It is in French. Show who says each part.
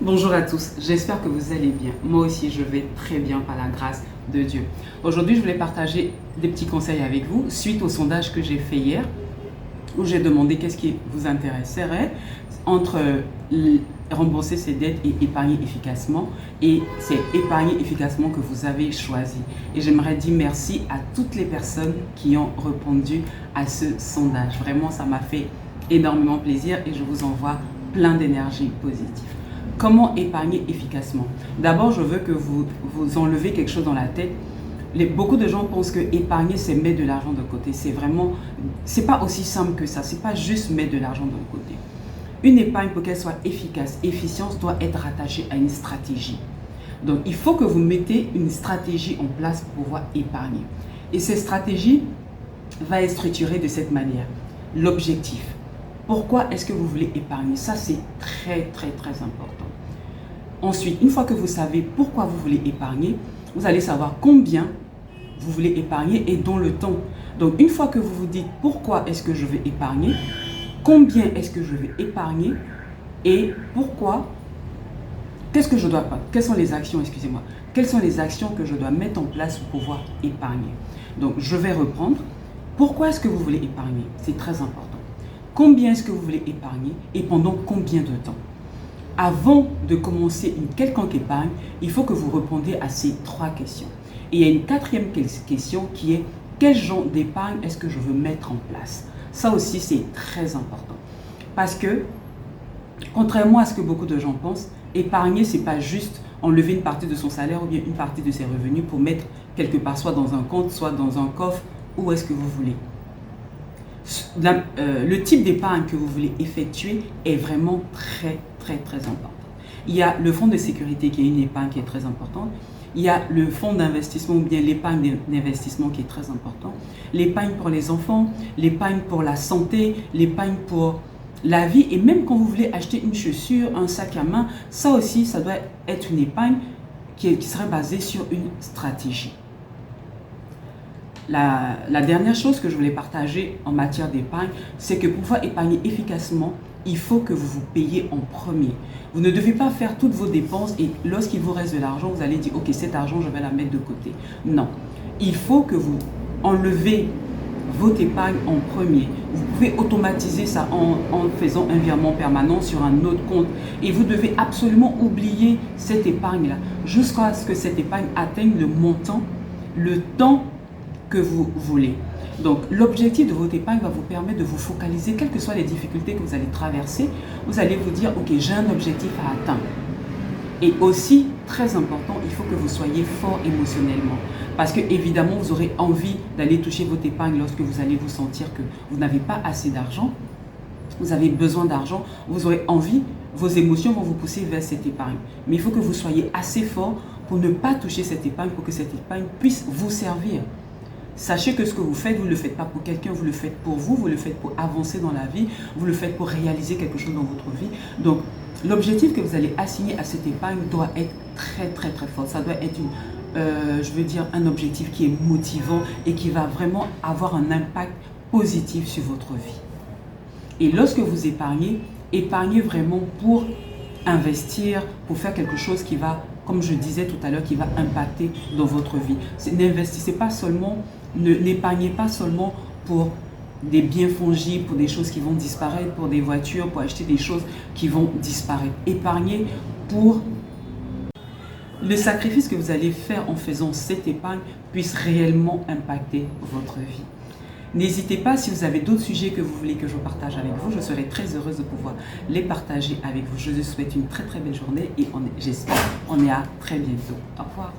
Speaker 1: Bonjour à tous, j'espère que vous allez bien. Moi aussi, je vais très bien par la grâce de Dieu. Aujourd'hui, je voulais partager des petits conseils avec vous suite au sondage que j'ai fait hier où j'ai demandé qu'est-ce qui vous intéresserait entre rembourser ses dettes et épargner efficacement. Et c'est épargner efficacement que vous avez choisi. Et j'aimerais dire merci à toutes les personnes qui ont répondu à ce sondage. Vraiment, ça m'a fait énormément plaisir et je vous envoie plein d'énergie positive. Comment épargner efficacement? D'abord, je veux que vous enlevez quelque chose dans la tête. Beaucoup de gens pensent que épargner, c'est mettre de l'argent de côté. C'est pas aussi simple que ça. C'est pas juste mettre de l'argent de côté. Une épargne, pour qu'elle soit efficace, efficience doit être rattachée à une stratégie. Donc, il faut que vous mettez une stratégie en place pour pouvoir épargner. Et cette stratégie va être structurée de cette manière. L'objectif. Pourquoi est-ce que vous voulez épargner? Ça, c'est très important. Ensuite, une fois que vous savez pourquoi vous voulez épargner, vous allez savoir combien vous voulez épargner et dans le temps. Donc, une fois que vous vous dites pourquoi est-ce que je vais épargner, combien est-ce que je vais épargner et pourquoi, quelles sont les actions, excusez-moi, quelles sont les actions que je dois mettre en place pour pouvoir épargner. Donc, je vais reprendre. Pourquoi est-ce que vous voulez épargner? C'est très important. Combien est-ce que vous voulez épargner et pendant combien de temps? Avant de commencer une quelconque épargne, il faut que vous répondiez à ces trois questions. Et il y a une quatrième question qui est quel genre d'épargne est-ce que je veux mettre en place? Ça aussi, c'est très important. Parce que, contrairement à ce que beaucoup de gens pensent, épargner, ce n'est pas juste enlever une partie de son salaire ou bien une partie de ses revenus pour mettre quelque part, soit dans un compte, soit dans un coffre, où est-ce que vous voulez. Le type d'épargne que vous voulez effectuer est vraiment très important. Il y a le fonds de sécurité qui est une épargne qui est très importante. Il y a le fonds d'investissement ou bien l'épargne d'investissement qui est très important. L'épargne pour les enfants, l'épargne pour la santé, l'épargne pour la vie. Et même quand vous voulez acheter une chaussure, un sac à main, ça aussi, ça doit être une épargne qui serait basée sur une stratégie. La dernière chose que je voulais partager en matière d'épargne, c'est que pour pouvoir épargner efficacement, il faut que vous vous payiez en premier. Vous ne devez pas faire toutes vos dépenses et lorsqu'il vous reste de l'argent, vous allez dire « Ok, cet argent, je vais la mettre de côté. » Non. Il faut que vous enlevez votre épargne en premier. Vous pouvez automatiser ça en faisant un virement permanent sur un autre compte. Et vous devez absolument oublier cette épargne-là jusqu'à ce que cette épargne atteigne le montant, le temps que vous voulez. Donc, l'objectif de votre épargne va vous permettre de vous focaliser, quelles que soient les difficultés que vous allez traverser. Vous allez vous dire, ok, j'ai un objectif à atteindre. Et aussi, très important, il faut que vous soyez fort émotionnellement. Parce que, évidemment, vous aurez envie d'aller toucher votre épargne lorsque vous allez vous sentir que vous n'avez pas assez d'argent. Vous avez besoin d'argent, vous aurez envie, vos émotions vont vous pousser vers cette épargne. Mais il faut que vous soyez assez fort pour ne pas toucher cette épargne, pour que cette épargne puisse vous servir. Sachez que ce que vous faites, vous ne le faites pas pour quelqu'un, vous le faites pour vous, vous le faites pour avancer dans la vie, vous le faites pour réaliser quelque chose dans votre vie. Donc, l'objectif que vous allez assigner à cette épargne doit être très fort. Ça doit être un objectif qui est motivant et qui va vraiment avoir un impact positif sur votre vie. Et lorsque vous épargnez, épargnez vraiment pour investir, pour faire quelque chose qui va, comme je disais tout à l'heure, qui va impacter dans votre vie. N'investissez pas seulement, n'épargnez pas seulement pour des biens fongibles, pour des choses qui vont disparaître, pour des voitures, pour acheter des choses qui vont disparaître. Épargnez pour le sacrifice que vous allez faire en faisant cette épargne puisse réellement impacter votre vie. N'hésitez pas, si vous avez d'autres sujets que vous voulez que je partage avec vous, je serai très heureuse de pouvoir les partager avec vous. Je vous souhaite une très belle journée et j'espère qu'on est à très bientôt. Au revoir.